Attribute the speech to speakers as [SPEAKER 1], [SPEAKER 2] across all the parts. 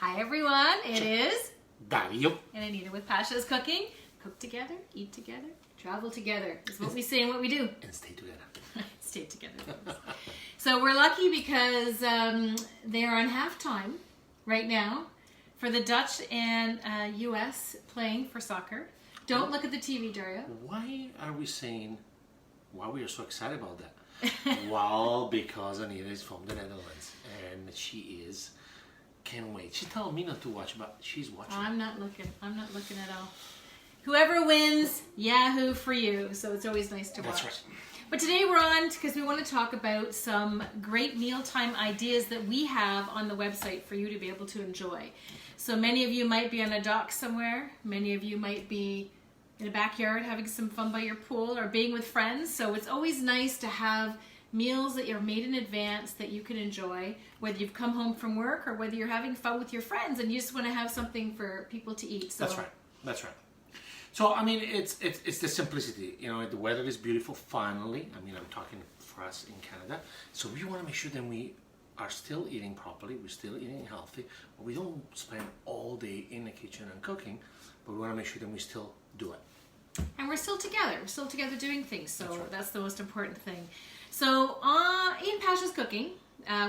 [SPEAKER 1] Hi everyone, it is
[SPEAKER 2] Dario
[SPEAKER 1] and Anita with Passion is Cooking. Cook together, eat together, travel together. It's what we say and what we do.
[SPEAKER 2] and stay together.
[SPEAKER 1] Stay together. So we're lucky because they're on halftime right now for the Dutch and US playing for soccer. Don't look at the TV, Dario.
[SPEAKER 2] Why are we saying why we are so excited about that? Well, because Anita is from the Netherlands and she can't wait. She told me not to watch, but she's watching.
[SPEAKER 1] I'm not looking at all. Whoever wins, Yahoo for you. So it's always nice to watch.
[SPEAKER 2] That's right.
[SPEAKER 1] But today we're on because we want to talk about some great mealtime ideas that we have on the website for you to be able to enjoy. So many of you might be on a dock somewhere. Many of you might be in a backyard having some fun by your pool or being with friends. So it's always nice to have meals that you're made in advance that you can enjoy, whether you've come home from work or whether you're having fun with your friends and you just want to have something for people to eat. So
[SPEAKER 2] That's right. That's right. So I mean, it's the simplicity. You know, the weather is beautiful. Finally, I mean, I'm talking for us in Canada. So we want to make sure that we are still eating properly. We're still eating healthy, but we don't spend all day in the kitchen and cooking. But we want to make sure that we still do it.
[SPEAKER 1] And we're still together. We're still together doing things. So
[SPEAKER 2] That's right.
[SPEAKER 1] That's the most important thing. So in Passion's Cooking,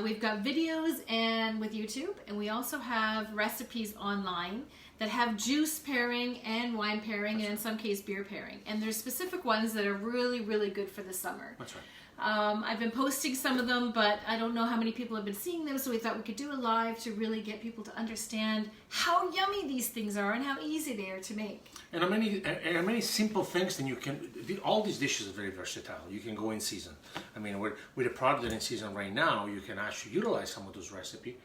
[SPEAKER 1] we've got videos and with YouTube, and we also have recipes online that have juice pairing and wine pairing, and in some case beer pairing. And there's specific ones that are really, really good for the summer.
[SPEAKER 2] That's right.
[SPEAKER 1] I've been posting some of them, but I don't know how many people have been seeing them, so we thought we could do a live to really get people to understand how yummy these things are and how easy they are to make.
[SPEAKER 2] And there are many simple things that you can. All these dishes are very versatile. You can go in season. I mean, with a product that in season right now, you can actually utilize some of those recipes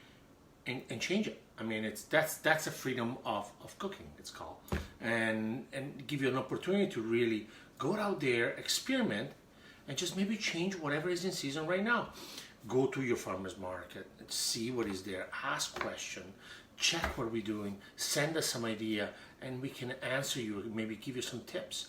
[SPEAKER 2] and change it. I mean, that's a freedom of cooking. It's called, and give you an opportunity to really go out there, experiment, and just maybe change whatever is in season right now. Go to your farmer's market, see what is there, ask questions, check what we're doing, send us some idea, and we can answer you, maybe give you some tips.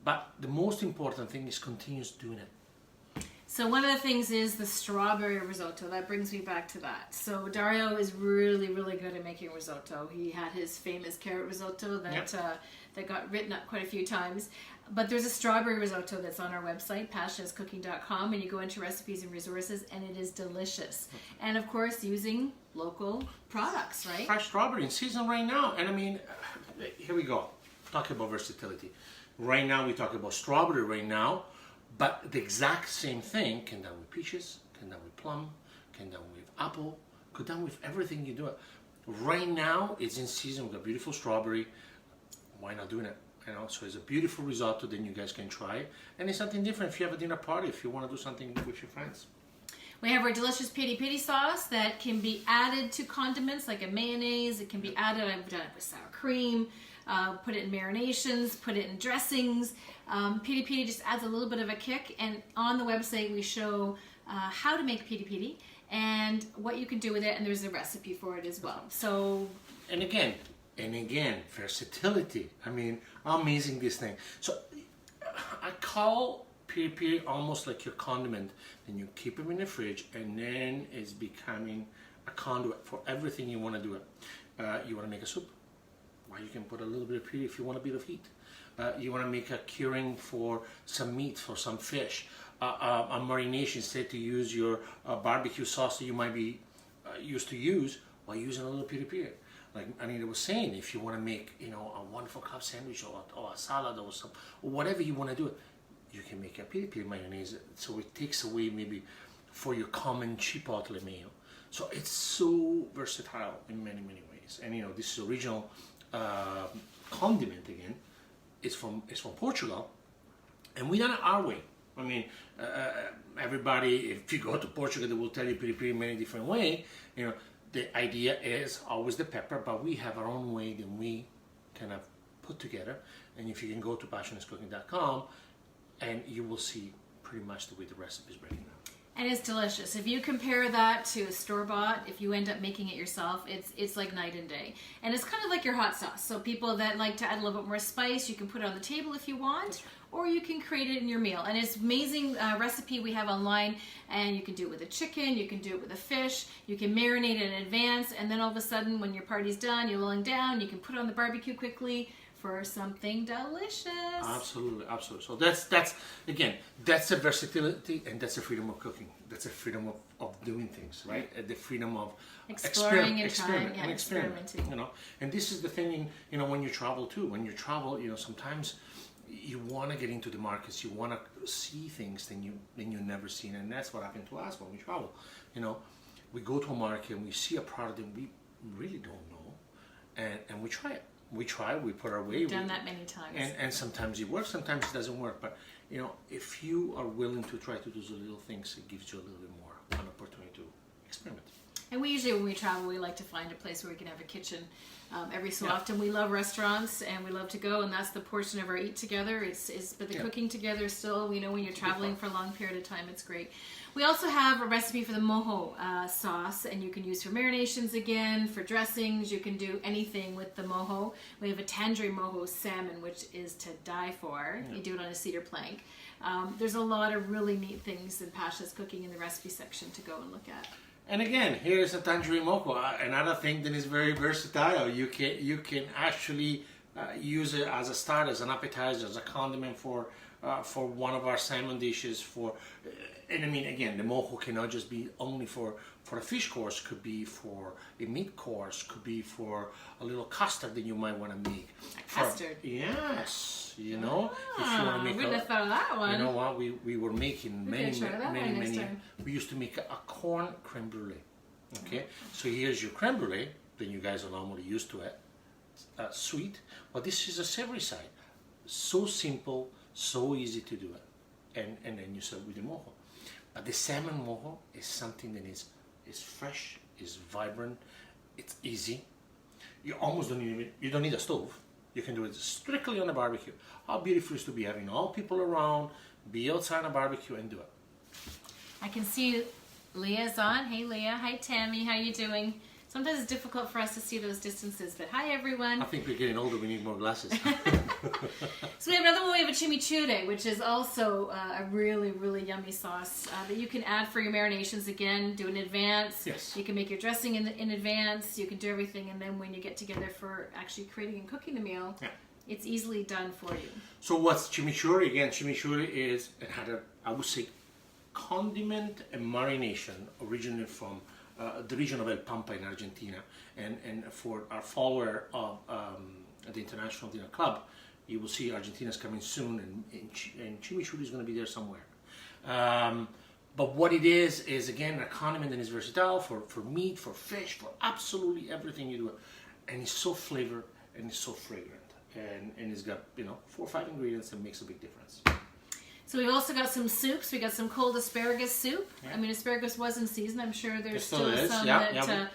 [SPEAKER 2] But the most important thing is continue doing it.
[SPEAKER 1] So one of the things is the strawberry risotto. That brings me back to that. So Dario is really, really good at making risotto. He had his famous carrot risotto that got written up quite a few times. But there's a strawberry risotto that's on our website, PassionIsCookingcom, and you go into recipes and resources, and it is delicious. And of course, using local products, right?
[SPEAKER 2] Fresh strawberry in season right now. And I mean, here we go. Talk about versatility. Right now, we talk about strawberry right now. But the exact same thing can done with peaches, can done with plum, can done with apple, can done with everything you do. Right now, it's in season. We've got beautiful strawberry. Why not doing it? You know, so it's a beautiful risotto. Then you guys can try it, and it's something different. If you have a dinner party, if you want to do something with your friends.
[SPEAKER 1] We have our delicious Piti sauce that can be added to condiments like a mayonnaise. It can be added. I've done it with sour cream. Put it in marinations, put it in dressings. Piti just adds a little bit of a kick, and on the website we show how to make piti and what you can do with it, and there's a recipe for it as well. So,
[SPEAKER 2] and again, versatility. I mean, amazing this thing. So I call piti almost like your condiment. Then you keep them in the fridge, and then it's becoming a conduit for everything you want to do it. You want to make a soup? Well, you can put a little bit of piti if you want a bit of heat. You want to make a curing for some meat, for some fish. A marination, instead to use your barbecue sauce that you might be used to use, while using a little piti. Like Anita was saying, if you want to make, you know, a wonderful cup sandwich or a salad or whatever you want to do, you can make a piti mayonnaise. So it takes away maybe for your common chipotle mayo. So it's so versatile in many, many ways. And you know, this is original condiment again. It's from Portugal, and we done it our way. I mean, everybody, if you go to Portugal, they will tell you piti many different ways. You know, the idea is always the pepper, but we have our own way that we kind of put together. And if you can go to PassionIsCookingcom, and you will see pretty much the way the recipe is breaking down.
[SPEAKER 1] And it's delicious. If you compare that to a store-bought, if you end up making it yourself, it's like night and day. And it's kind of like your hot sauce. So people that like to add a little bit more spice, you can put it on the table if you want, or you can create it in your meal. And it's amazing recipe we have online, and you can do it with a chicken, you can do it with a fish, you can marinate it in advance, and then all of a sudden when your party's done, you're lulling down, you can put it on the barbecue quickly for something delicious.
[SPEAKER 2] Absolutely, absolutely. So that's again, that's the versatility, and that's the freedom of cooking. That's the freedom of doing things, right? The freedom of
[SPEAKER 1] exploring and
[SPEAKER 2] experimenting. You know, and this is the thing. You know, when you travel too. When you travel, you know, sometimes you want to get into the markets. You want to see things that you've never seen, and that's what happened to us when we travel. You know, we go to a market and we see a product that we really don't know, and we try it. We put our weight.
[SPEAKER 1] We've done that many times.
[SPEAKER 2] And sometimes it works, sometimes it doesn't work. But, you know, if you are willing to try to do the little things, it gives you a little bit more an opportunity to experiment.
[SPEAKER 1] And we usually, when we travel, we like to find a place where we can have a kitchen every so often. We love restaurants, and we love to go, and that's the portion of our eat together. But the cooking together still, you know, when you're traveling for a long period of time, it's great. We also have a recipe for the mojo sauce, and you can use for marinations again, for dressings. You can do anything with the mojo. We have a tandoori mojo salmon, which is to die for. You do it on a cedar plank. There's a lot of really neat things in Pasha's Cooking in the recipe section to go and look at.
[SPEAKER 2] And again, here's a tandoori mojo, another thing that is very versatile. You can actually use it as a start, as an appetizer, as a condiment for one of our salmon dishes. And I mean, again, the mojo cannot just be only for a fish course. Could be for a meat course. Could be for a little custard that you might want to make.
[SPEAKER 1] Custard.
[SPEAKER 2] Yes, you know. If you want to make
[SPEAKER 1] wouldn't have thought of that one.
[SPEAKER 2] You know what? We were making many.
[SPEAKER 1] Time.
[SPEAKER 2] We used to make a corn creme brulee. Okay, so here's your creme brulee. Then you guys are normally used to it. Sweet, but this is a savory side. So simple, so easy to do it, and then you serve with the mojo. But the salmon mojo is something that is fresh, is vibrant, it's easy. You almost don't need a stove. You can do it strictly on a barbecue. How beautiful it is to be having all people around, be outside on a barbecue and do it.
[SPEAKER 1] I can see Leah's on. Hey Leah, hi Tammy, how you doing? Sometimes it's difficult for us to see those distances, but hi everyone.
[SPEAKER 2] I think we're getting older, we need more glasses.
[SPEAKER 1] So we have another one, we have a chimichurri, which is also a really, really yummy sauce that you can add for your marinations. Again, do in advance.
[SPEAKER 2] Yes.
[SPEAKER 1] You can make your dressing in advance, you can do everything, and then when you get together for actually creating and cooking the meal, it's easily done for you.
[SPEAKER 2] So what's chimichurri? Again, chimichurri is, it had I would say, condiment and marination originally from the region of El Pampa in Argentina, and for our follower of the International Dinner Club, you will see Argentina's coming soon, and chimichurri is going to be there somewhere. But what it is again a condiment that is versatile for meat, for fish, for absolutely everything you do, and it's so flavored and it's so fragrant, and it's got 4 or 5 ingredients that makes a big difference.
[SPEAKER 1] So we've also got some soups. We got some cold asparagus soup. Yeah. I mean, asparagus was in season. I'm sure there's still some that.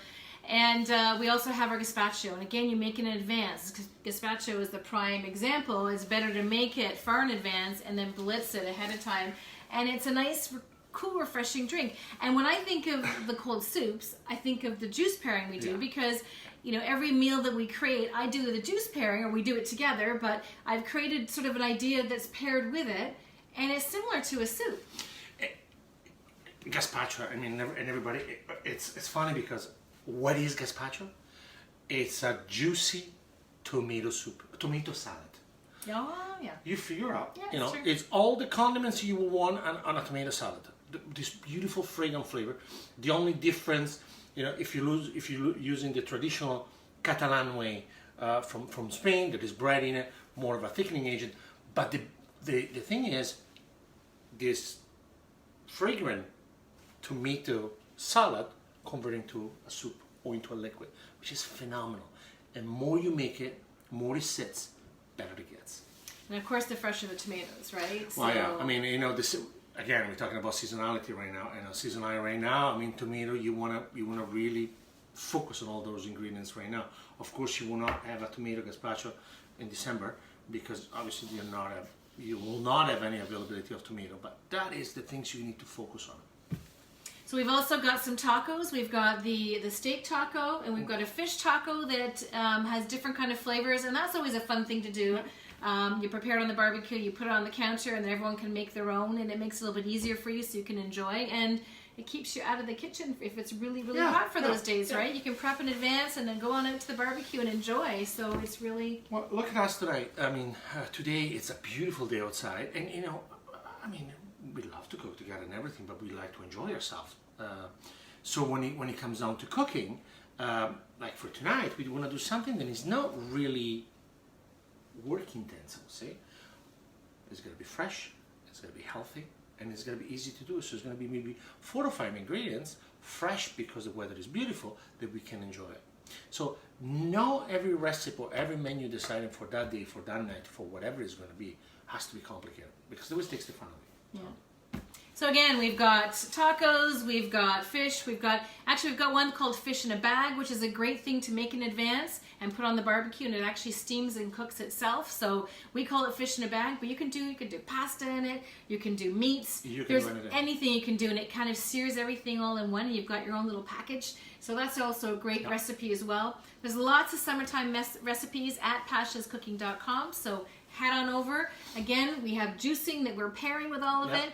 [SPEAKER 1] And we also have our gazpacho. And again, you make it in advance. Gazpacho is the prime example. It's better to make it far in advance and then blitz it ahead of time. And it's a nice, cool, refreshing drink. And when I think of the cold soups, I think of the juice pairing we do because every meal that we create, I do the juice pairing or we do it together. But I've created sort of an idea that's paired with it. And it's similar to a soup.
[SPEAKER 2] Gazpacho, I mean, and everybody, it's funny because what is gazpacho? It's a juicy tomato soup, tomato salad.
[SPEAKER 1] Oh, yeah.
[SPEAKER 2] You figure out,
[SPEAKER 1] yeah,
[SPEAKER 2] it's all the condiments you will want on a tomato salad. This beautiful fragrant flavor. The only difference, if you're using the traditional Catalan way from Spain, that is bread in it, more of a thickening agent, but the thing is, this fragrant tomato salad converting to a soup or into a liquid, which is phenomenal. And more you make it, more it sits, better it gets.
[SPEAKER 1] And of course, the fresher the tomatoes, right?
[SPEAKER 2] Well, yeah. I mean, this again, we're talking about seasonality right now, and seasonality right now. I mean, tomato, you wanna really focus on all those ingredients right now. Of course, you will not have a tomato gazpacho in December because obviously you will not have any availability of tomato, but that is the things you need to focus on.
[SPEAKER 1] So we've also got some tacos. We've got the steak taco, and we've got a fish taco that has different kind of flavors, and that's always a fun thing to do. You prepare it on the barbecue, you put it on the counter, and then everyone can make their own, and it makes it a little bit easier for you so you can enjoy. And it keeps you out of the kitchen if it's really, really hot for those days, right? You can prep in advance and then go on out to the barbecue and enjoy. So it's really...
[SPEAKER 2] Well, look at us tonight. I mean, today it's a beautiful day outside. And, you know, I mean, we love to cook together and everything, but we like to enjoy ourselves. So when it comes down to cooking, like for tonight, we want to do something that is not really work intensive, see? It's going to be fresh, it's going to be healthy, and it's going to be easy to do. So it's going to be maybe 4 or 5 ingredients, fresh because the weather is beautiful, that we can enjoy it. So not every recipe or every menu decided for that day, for that night, for whatever it's going to be, has to be complicated, because it always takes the fun of it.
[SPEAKER 1] Yeah. So again, we've got tacos, we've got fish, we've got one called fish in a bag, which is a great thing to make in advance and put on the barbecue, and it actually steams and cooks itself. So we call it fish in a bag, but you can do pasta in it, you can do meats, there's anything you can do, and it kind of sears everything all in one, and you've got your own little package. So that's also a great recipe as well. There's lots of summertime recipes at PassionIsCookingcom, so head on over. Again, we have juicing that we're pairing with all of it.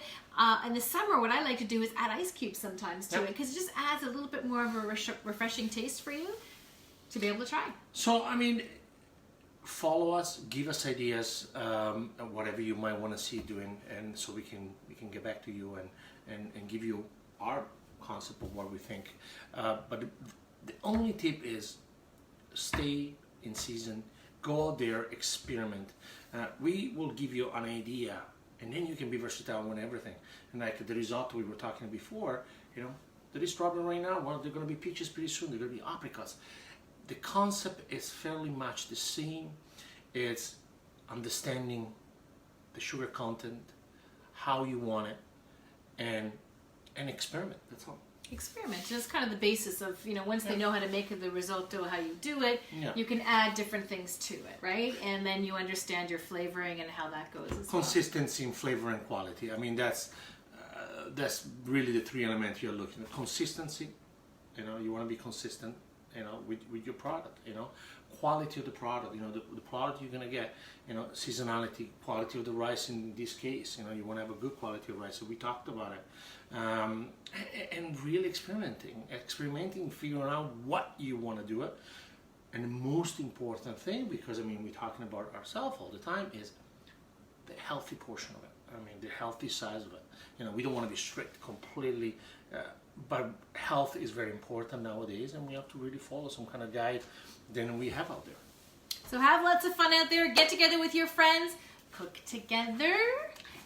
[SPEAKER 1] In the summer, what I like to do is add ice cubes sometimes to it, because it just adds a little bit more of a refreshing taste for you to be able to try.
[SPEAKER 2] So, I mean, follow us, give us ideas, whatever you might want to see doing, and so we can get back to you and give you our concept of what we think. But the only tip is stay in season, go out there, experiment. We will give you an idea, and then you can be versatile on everything. And like the risotto we were talking before, you know, there is strawberry right now. Well, they're going to be peaches pretty soon. They're going to be apricots. The concept is fairly much the same. It's understanding the sugar content, how you want it, and experiment. That's all.
[SPEAKER 1] Experiment. That's kind of the basis of, you know, once they know how to make the risotto, how you do it, you can add different things to it, right? And then you understand your flavoring and how that goes as
[SPEAKER 2] Consistency in flavor and quality. I mean, that's really the 3 elements you're looking at. Consistency, you know, you want to be consistent, you know, with your product, you know. Quality of the product, you know, the product you're going to get, you know, seasonality, quality of the rice in this case, you know, you want to have a good quality of rice, so we talked about it. And really experimenting, figuring out what you want to do it. And the most important thing, because I mean, we're talking about ourselves all the time, is the healthy portion of it. I mean, the healthy size of it. You know, we don't want to be strict completely, but health is very important nowadays, and we have to really follow some kind of guide than we have out there.
[SPEAKER 1] So have lots of fun out there. Get together with your friends, cook together,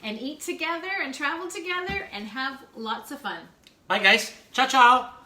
[SPEAKER 1] and eat together, and travel together, and have lots of fun.
[SPEAKER 2] Bye, guys. Ciao, ciao.